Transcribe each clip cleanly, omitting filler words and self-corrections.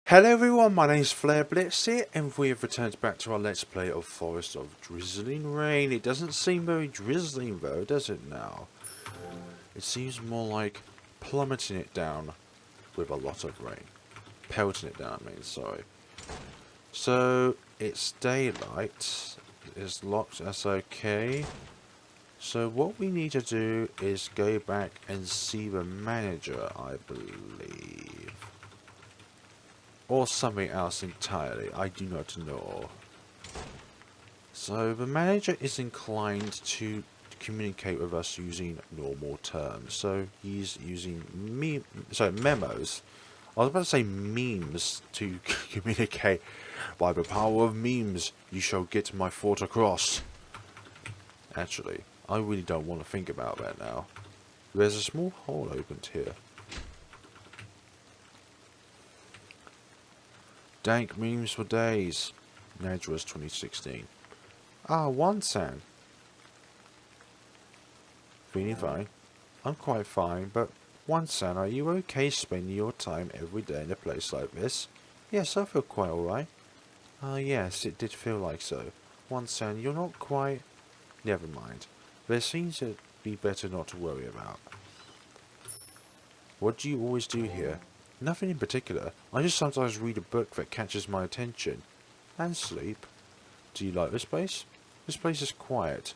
Hello everyone, my name is FlareBlitzed here, and we have returned back to our Let's Play of Forest of Drizzling Rain. It doesn't seem very drizzling though, does it now? It seems more like plummeting it down with a lot of rain. Pelting it down, I mean, sorry. So, it's daylight. It's locked, that's okay. So what we need to do is go back and see the manager, I believe. Or something else entirely, I do not know. So the manager is inclined to communicate with us using normal terms. So he's using memos. I was about to say memes to communicate. By the power of memes, you shall get my thought across. Actually, I really don't want to think about that now. There's a small hole opened here. Dank memes for days. Nadras 2016. One-san. Feeling fine. I'm quite fine, but One-san, are you okay spending your time every day in a place like this? Yes, I feel quite alright. Yes, it did feel like so. One-san, you're not quite... Never mind. There seems to be better not to worry about. What do you always do here? Nothing in particular. I just sometimes read a book that catches my attention. And sleep. Do you like this place? This place is quiet.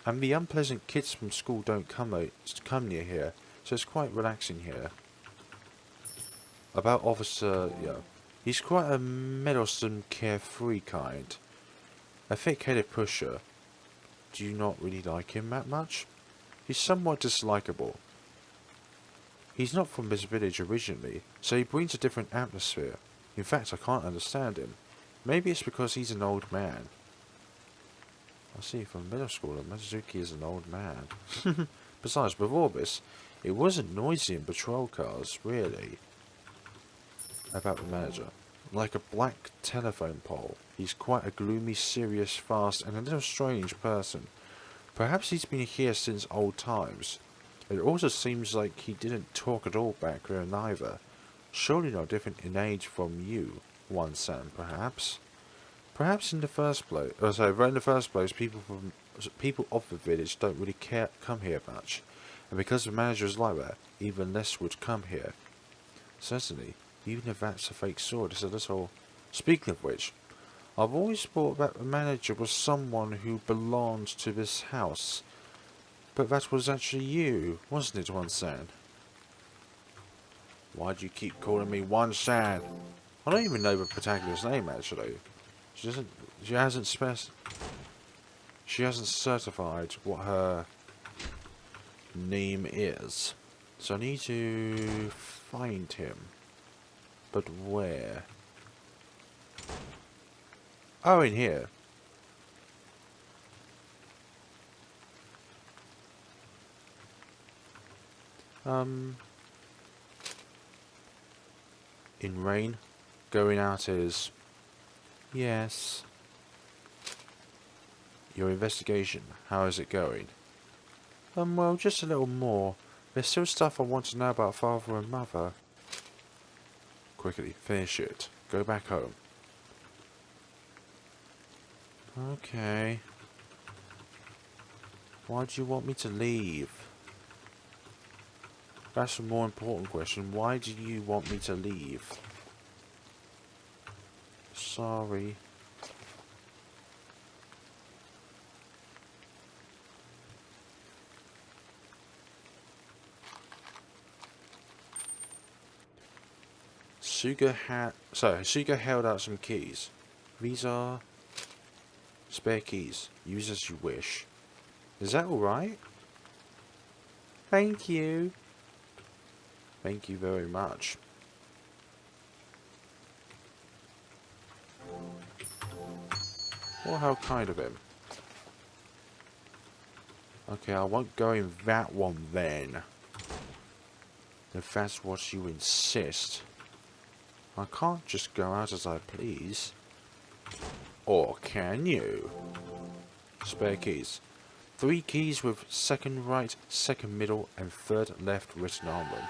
And the unpleasant kids from school don't come near here, so it's quite relaxing here. About Officer, he's quite a meddlesome, carefree kind. A thick-headed pusher. Do you not really like him that much? He's somewhat dislikable. He's not from this village originally, so he brings a different atmosphere. In fact, I can't understand him. Maybe it's because he's an old man. I see, from middle school, Mizuki is an old man. Besides, with all this, it wasn't noisy in patrol cars, really. About the manager. Like a black telephone pole, he's quite a gloomy, serious, fast, and a little strange person. Perhaps he's been here since old times. It also seems like he didn't talk at all back then either. Surely not different in age from you, One-san, perhaps? Perhaps in the first place, people of the village don't really come here much. And because the manager is like that, even less would come here. Certainly, even if that's a fake sword, it's a little... Speaking of which, I've always thought that the manager was someone who belonged to this house. But that was actually you, wasn't it, One-san? Why do you keep calling me One-san? I don't even know the protagonist's name, actually. She hasn't certified what her name is. So I need to find him. But where? Oh, in here. In rain, going out is... Yes. Your investigation, how is it going? Well, just a little more. There's still stuff I want to know about father and mother. Quickly, finish it. Go back home. Okay. Why do you want me to leave? That's a more important question. Why do you want me to leave? Sorry. Suga held out some keys. These are spare keys. Use as you wish. Is that alright? Thank you. Thank you very much. Well, how kind of him. Okay, I won't go in that one then. If that's what you insist. I can't just go out as I please. Or can you? Spare keys. 3 keys with second right, second middle, and third left written on them.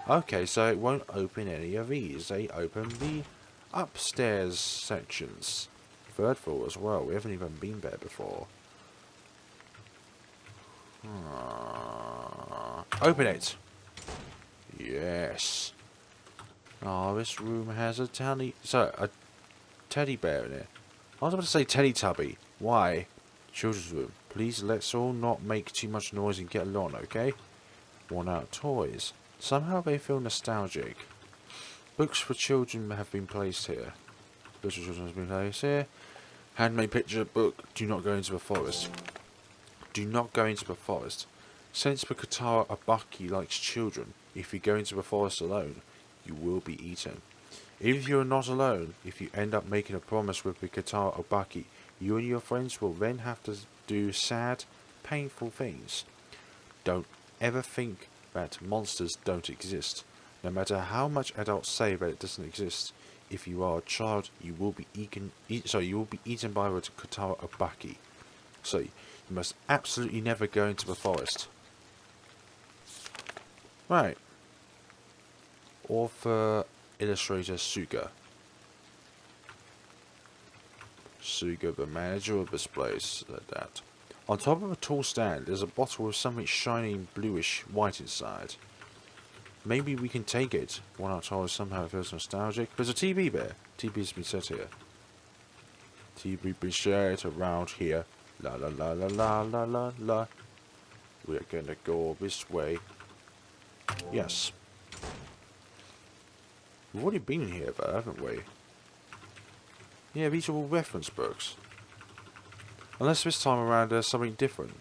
Okay, so it won't open any of these. They open the upstairs sections. Third floor as well. We haven't even been there before. Open it. Yes. Oh, this room has a teddy bear in it. I was about to say Teletubby. Why? Children's room. Please let's all not make too much noise and get along, okay? Worn out toys. Somehow they feel nostalgic. Books for children have been placed here. Books for children have been placed here. Handmade picture book. Do not go into the forest. Do not go into the forest. Since the Katara Abaki likes children, if you go into the forest alone, you will be eaten. If you are not alone, if you end up making a promise with the Katara Abaki, you and your friends will then have to do sad, painful things. Don't ever think that monsters don't exist. No matter how much adults say that it doesn't exist, if you are a child, you will be eaten by the Katara Abaki. So, you must absolutely never go into the forest. Right. Author, illustrator, Suga. Suga, the manager of this place, like that. On top of a tall stand is a bottle with something shiny bluish white inside. Maybe we can take it. One out told somehow it feels nostalgic. There's a TV there. TV's been set here. TV been shared around here. La la la la la la la la. We're gonna go this way. Yes. We've already been in here though, haven't we? Yeah, these are all reference books. Unless this time around there's something different.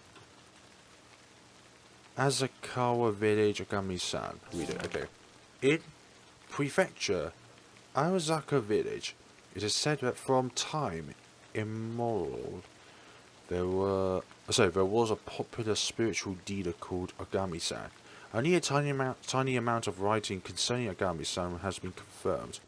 Azakawa Village Agami-san. Read it, okay. In Prefecture Aozaka Village, it is said that from time immemorial there was a popular spiritual dealer called Agami-san. Only a tiny amount of writing concerning Agami-san has been confirmed.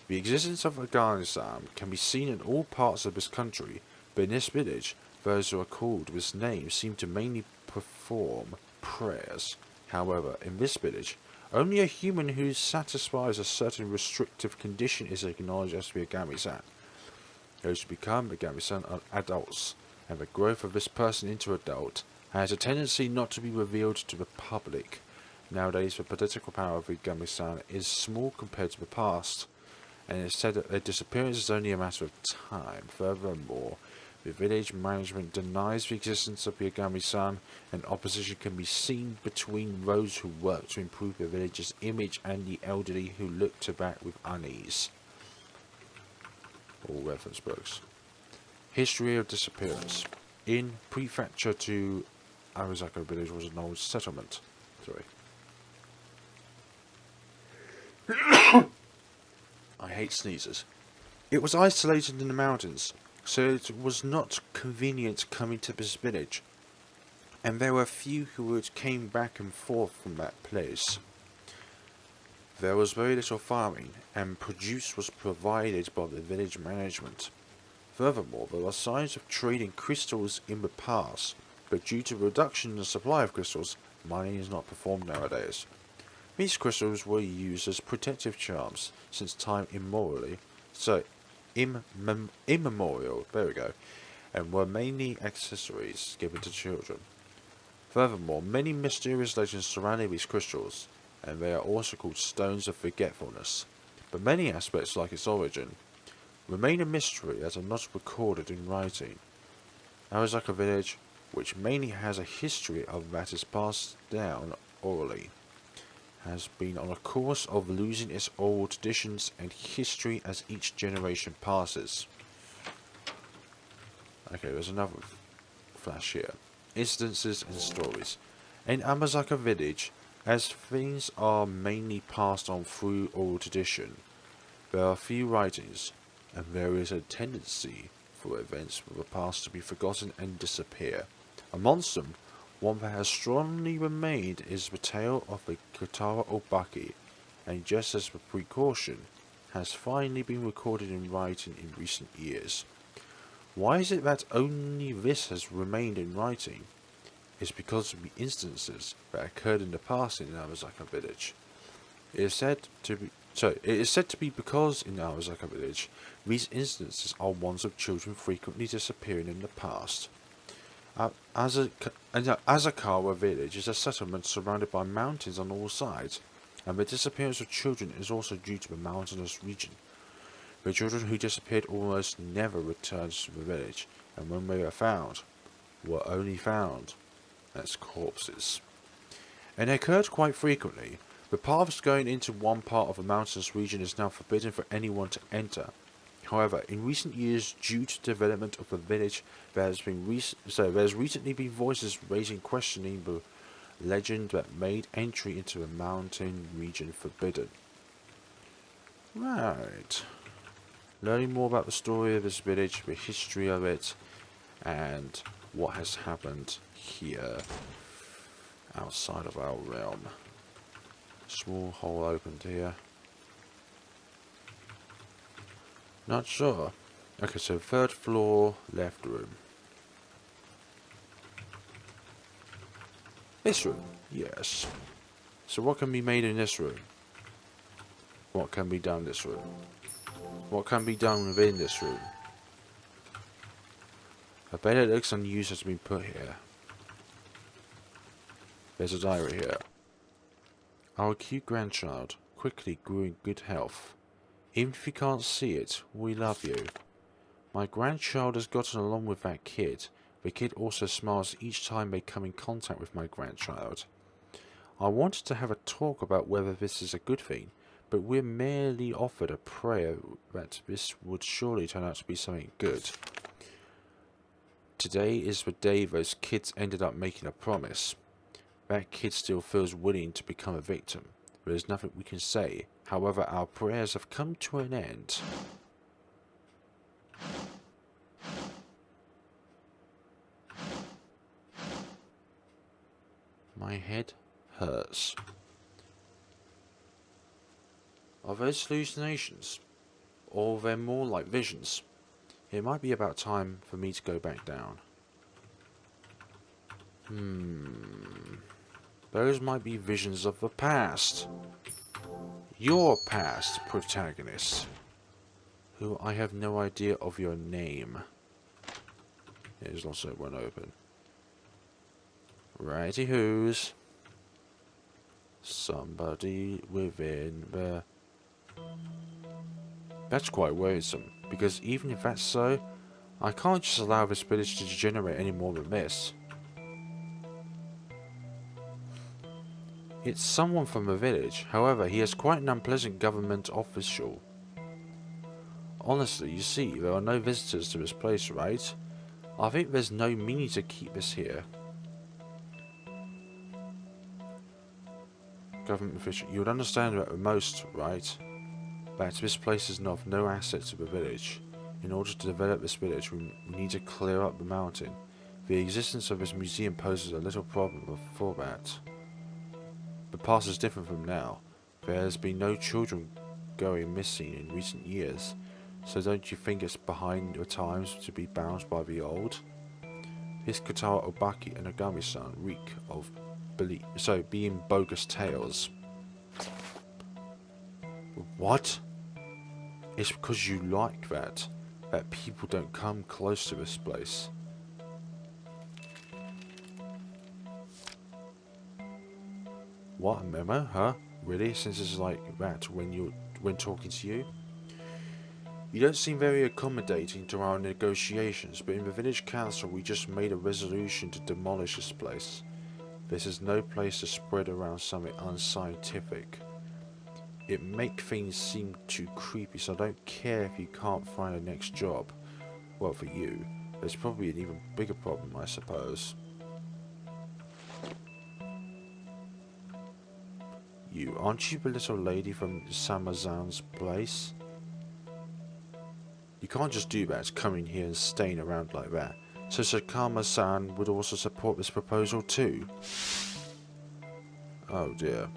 The existence of Agami-san can be seen in all parts of this country, but in this village, those who are called with this name seem to mainly perform prayers. However, in this village, only a human who satisfies a certain restrictive condition is acknowledged as the Agami-san. Those who become Agami-san are adults, and the growth of this person into adult has a tendency not to be revealed to the public. Nowadays, the political power of the Agami-san is small compared to the past, and it is said that their disappearance is only a matter of time. Furthermore, the village management denies the existence of the Agami-san, and opposition can be seen between those who work to improve the village's image and the elderly who look to that with unease. All reference books. History of disappearance. In Prefecture to Arizaka Village was an old settlement. Sorry. I hate sneezes. It was isolated in the mountains, so it was not convenient coming to this village, and there were few who came back and forth from that place. There was very little farming, and produce was provided by the village management. Furthermore, there are signs of trading crystals in the past, but due to reduction in the supply of crystals, mining is not performed nowadays. These crystals were used as protective charms since time immemorial, there we go, and were mainly accessories given to children. Furthermore, many mysterious legends surrounding these crystals, and they are also called stones of forgetfulness, but many aspects like its origin remain a mystery as are not recorded in writing. Arizaka Village, which mainly has a history of that is passed down orally, has been on a course of losing its old traditions and history as each generation passes. Okay, there's another flash here. Incidences and stories. In Amazaka Village, as things are mainly passed on through oral tradition, there are few writings, and there is a tendency for events from the past to be forgotten and disappear. Amongst them, one that has strongly remained is the tale of the Katara Obaki, and just as a precaution, has finally been recorded in writing in recent years. Why is it that only this has remained in writing? It's because of the instances that occurred in the past in Amazaka Village. It is said to So, it is said to be because in Arasaka village, these instances are ones of children frequently disappearing in the past. Asakawa village is a settlement surrounded by mountains on all sides, and the disappearance of children is also due to the mountainous region. The children who disappeared almost never returned to the village, and when they were only found as corpses. And it occurred quite frequently. The paths going into one part of the mountainous region is now forbidden for anyone to enter. However, in recent years, due to development of the village, there's recently been voices raising questioning the legend that made entry into the mountain region forbidden. Right. Learning more about the story of this village, the history of it, and what has happened here outside of our realm. Small hole opened here. Not sure. Okay, so 3rd floor, left room. This room, yes. So what can be made in this room? What can be done in this room? What can be done within this room? A bed that looks unused has been put here. There's a diary here. Our cute grandchild quickly grew in good health. Even if you can't see it, we love you. My grandchild has gotten along with that kid. The kid also smiles each time they come in contact with my grandchild. I wanted to have a talk about whether this is a good thing, but we're merely offered a prayer that this would surely turn out to be something good. Today is the day those kids ended up making a promise. That kid still feels willing to become a victim. There's nothing we can say. However, our prayers have come to an end. My head hurts. Are those hallucinations? Or they're more like visions? It might be about time for me to go back down. Those might be visions of the past. Your past, protagonist. Who I have no idea of your name. There's also one open. Righty hoos. Somebody within the... That's quite worrisome, because even if that's so, I can't just allow this village to degenerate any more than this. It's someone from the village, however, he is quite an unpleasant government official. Honestly, you see, there are no visitors to this place, right? I think there's no meaning to keep this here. Government official, you would understand at the most, right? That this place is of no asset to the village. In order to develop this village, we need to clear up the mountain. The existence of this museum poses a little problem before that. The past is different from now. There has been no children going missing in recent years, so don't you think it's behind the times to be bound by the old? This Kotaro Obaki and Ogami-san reek of being bogus tales. What? It's because you like that people don't come close to this place. What, a memo, huh? Really? Since it's like that when talking to you? You don't seem very accommodating to our negotiations, but in the village council we just made a resolution to demolish this place. This is no place to spread around something unscientific. It make things seem too creepy, so I don't care if you can't find a next job. Well, for you, there's probably an even bigger problem, I suppose. You, aren't you the little lady from Samazan's place? You can't just do that, coming here and staying around like that. So Sakama-san would also support this proposal too. Oh dear.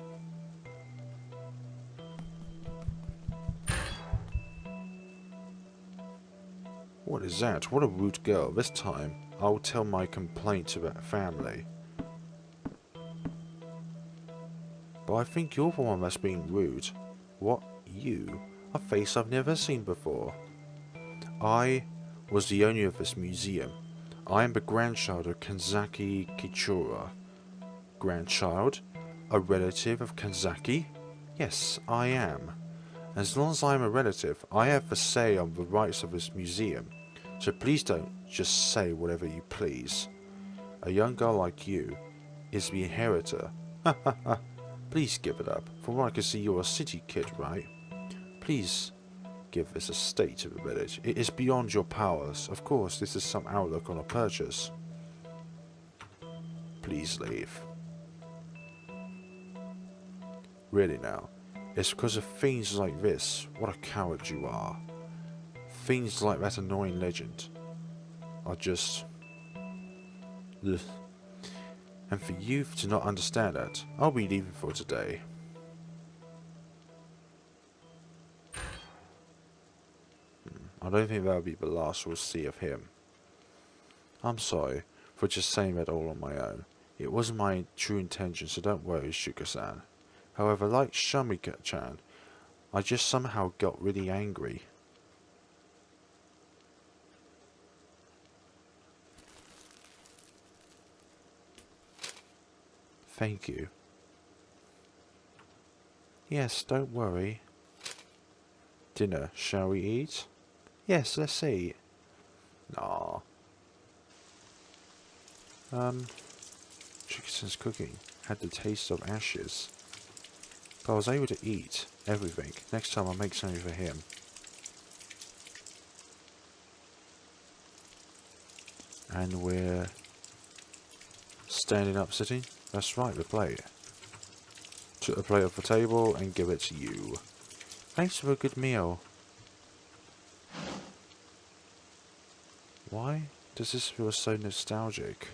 What is that? What a rude girl. This time, I'll tell my complaint to that family. But I think you're the one that's being rude. What? you, a face I've never seen before. I was the owner of this museum. I am the grandchild of Kanzaki Kichura. Grandchild? A relative of Kanzaki? Yes, I am. As long as I am a relative, I have the say on the rights of this museum. So please don't just say whatever you please. A young girl like you is the inheritor. Ha ha ha. Please give it up. From what I can see, you're a city kid, right? Please give this estate to the village. It is beyond your powers. Of course, this is some outlook on a purchase. Please leave. Really now, it's because of fiends like this. What a coward you are. Fiends like that annoying legend are just... Ugh. And for you to not understand that, I'll be leaving for today. I don't think that'll be the last we'll see of him. I'm sorry for just saying that all on my own. It wasn't my true intention, so don't worry, Shuka-san. However, like Shamika-chan, I just somehow got really angry. Thank you. Yes, don't worry. Dinner, shall we eat? Yes, let's eat. Nah. Chicken's cooking had the taste of ashes. But I was able to eat everything. Next time I'll make something for him. And we're standing up sitting. That's right, the plate. Took the plate off the table and give it to you. Thanks for a good meal. Why does this feel so nostalgic?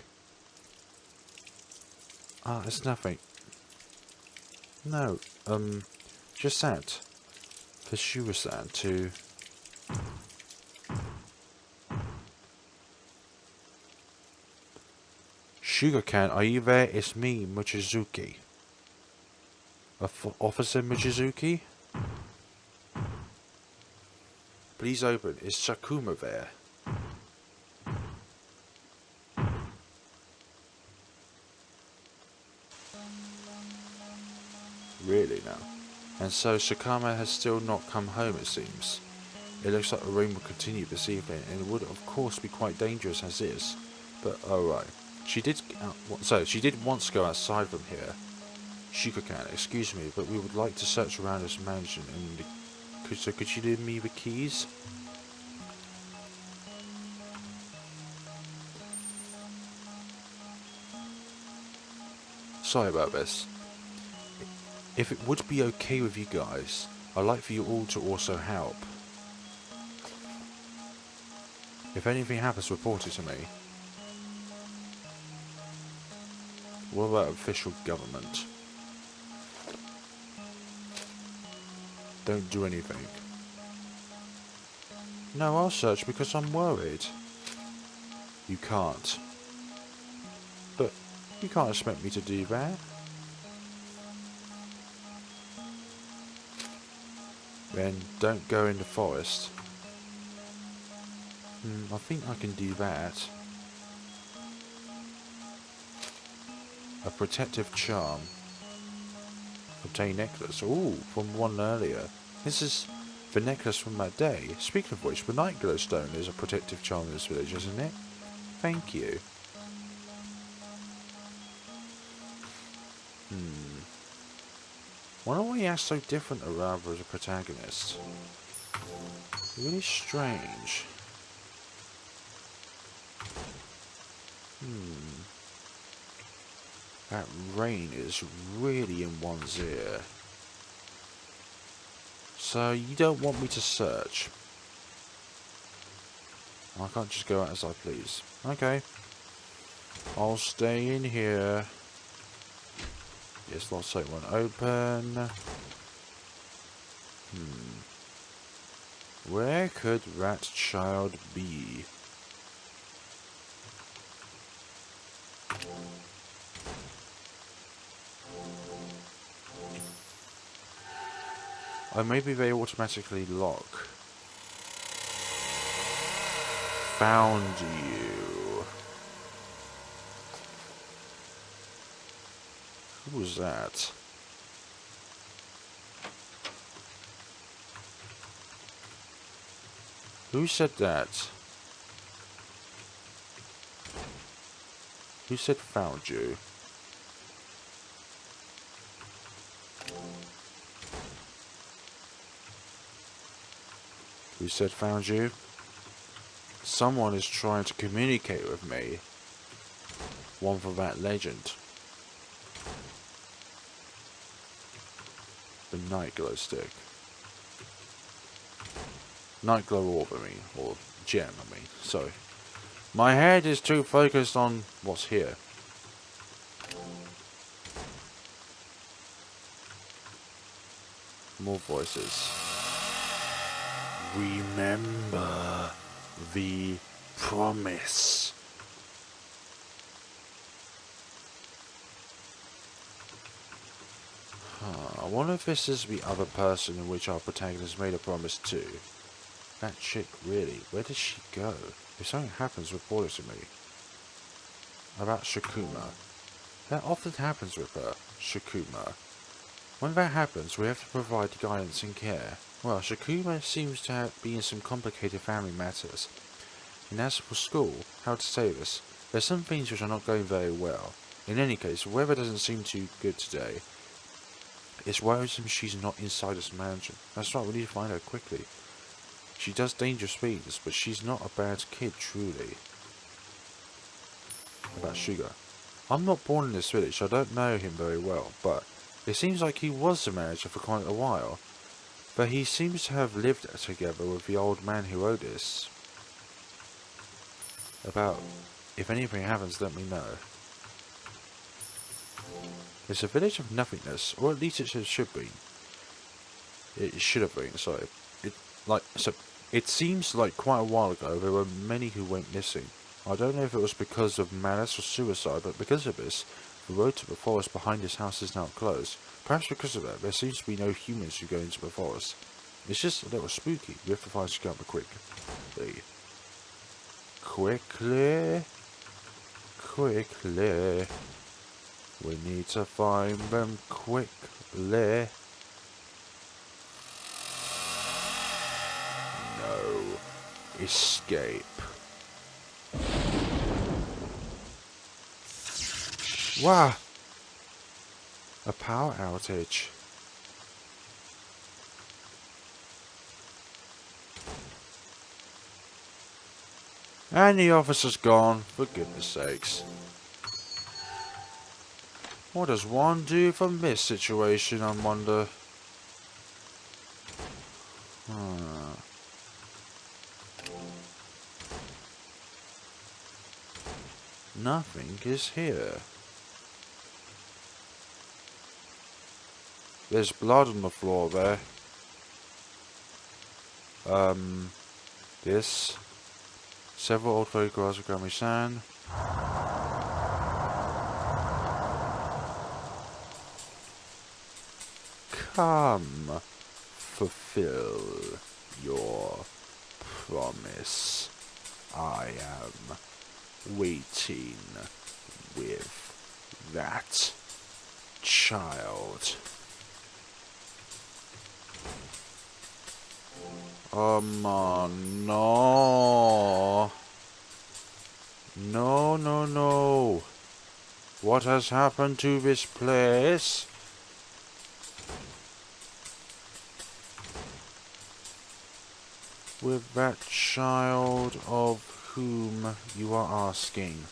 Ah, it's nothing. No, just that. For Shura-san to... Sugar-can, are you there? It's me, Mochizuki. Officer Mochizuki? Please open. Is Sakuma there? Really now? And so Sakuma has still not come home, it seems. It looks like the rain will continue this evening, and it would of course be quite dangerous as is. But alright. She did once go outside from here. Shuka-can, excuse me, but we would like to search around this mansion, and could you leave me the keys? Sorry about this. If it would be okay with you guys, I'd like for you all to also help. If anything happens, report it to me. What about official government? Don't do anything. No, I'll search because I'm worried. You can't. But you can't expect me to do that. Then don't go in the forest. I think I can do that. A protective charm. Obtain necklace. Ooh, from one earlier. This is the necklace from that day. Speaking of which, the night glow stone is a protective charm in this village, isn't it? Thank you. Wonder why he acts so different around as a protagonist. Really strange. That rain is really in one's ear. So you don't want me to search? I can't just go out as I please. Okay. I'll stay in here. Yes, let's say one open. Where could that child be? Or maybe they automatically lock. Found you. Who was that? Who said that? Who said found you? Who said found you? Someone is trying to communicate with me. One for that legend. The night glow stick. Night glow orb, I mean. Or gem, I mean. Sorry. My head is too focused on what's here. More voices. Remember the promise. I wonder if this is the other person in which our protagonist made a promise to. That chick, really, where does she go? If something happens, report it to me. About Shakuma. That often happens with her, Shakuma. When that happens, we have to provide guidance and care. Well, Shakuma seems to be in some complicated family matters. And as for school, how to say this, there's some things which are not going very well. In any case, the weather doesn't seem too good today. It's worrisome she's not inside this mansion. That's right, we need to find her quickly. She does dangerous things, but she's not a bad kid, truly. About Sugar. I'm not born in this village, so I don't know him very well, but it seems like he was the manager for quite a while. But he seems to have lived together with the old man who owed this. About, if anything happens, let me know. It's a village of nothingness, or at least it should be. It should have been, sorry. It seems like quite a while ago there were many who went missing. I don't know if it was because of malice or suicide, but because of this, the road to the forest behind this house is now closed. Perhaps because of that, there seems to be no humans who go into the forest. It's just a little spooky. We have to find Scamper quickly. Quickly. We need to find them quickly. No. Escape. Wow! A power outage. And the officer's gone, for goodness sakes. What does one do from this situation, I wonder? Nothing is here. There's blood on the floor there. This. Several old photographs of Grammy-san. Come, fulfill your promise. I am waiting with that child. No. No. What has happened to this place? With that child of whom you are asking.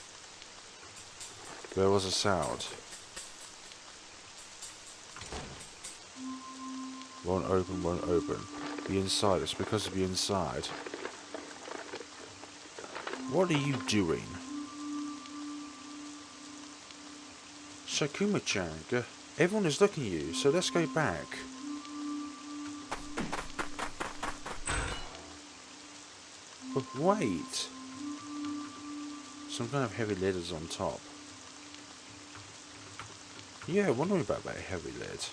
There was a sound. Won't open. The inside, it's because of the inside. What are you doing? Sakuma-chan, everyone is looking at you, so let's go back. But wait! Some kind of heavy lid is on top. Yeah, wondering about that heavy lid.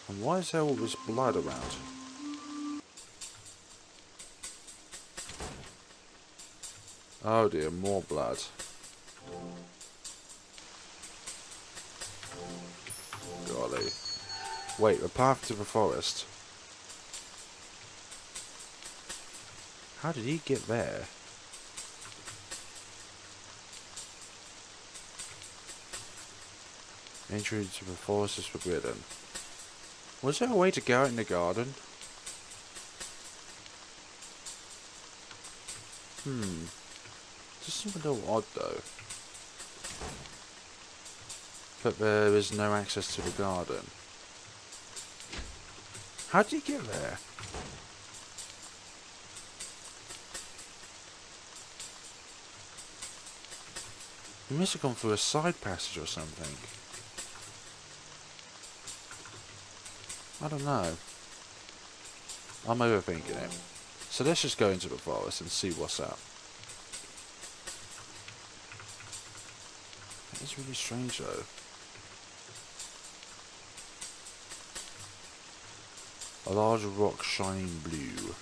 And why is there all this blood around? Oh dear, more blood. Golly. Wait, a path to the forest. How did he get there? Entry to the forest is forbidden. Was there a way to go out in the garden? This seems a little odd though. But there is no access to the garden. How did he get there? He must have gone through a side passage or something. I don't know. I'm overthinking it. So let's just go into the forest and see what's up. It's really strange though. A large rock shining blue.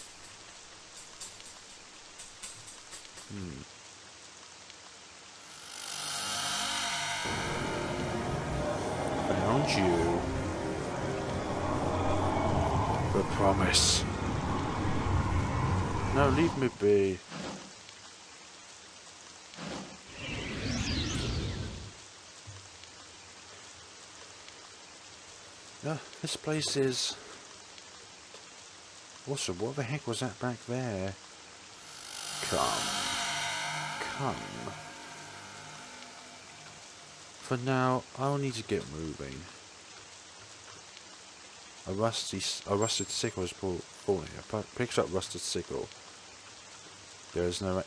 Found you. The promise. No, leave me be. Yeah, this place is... Also, what the heck was that back there? Come. For now, I'll need to get moving. A rusted sickle is falling. Picks up rusted sickle. There's no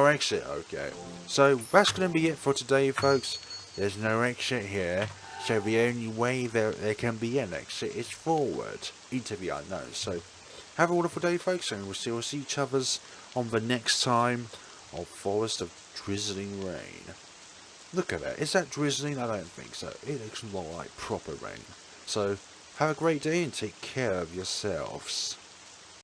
exit. Okay, so that's going to be it for today, folks. There's no exit here, so the only way there can be an exit is forward into the unknown. So have a wonderful day, folks, and we'll see each other's on the next time of Forest of Drizzling Rain. Look at that. Is that drizzling? I don't think so. It looks more like proper rain. So have a great day and take care of yourselves.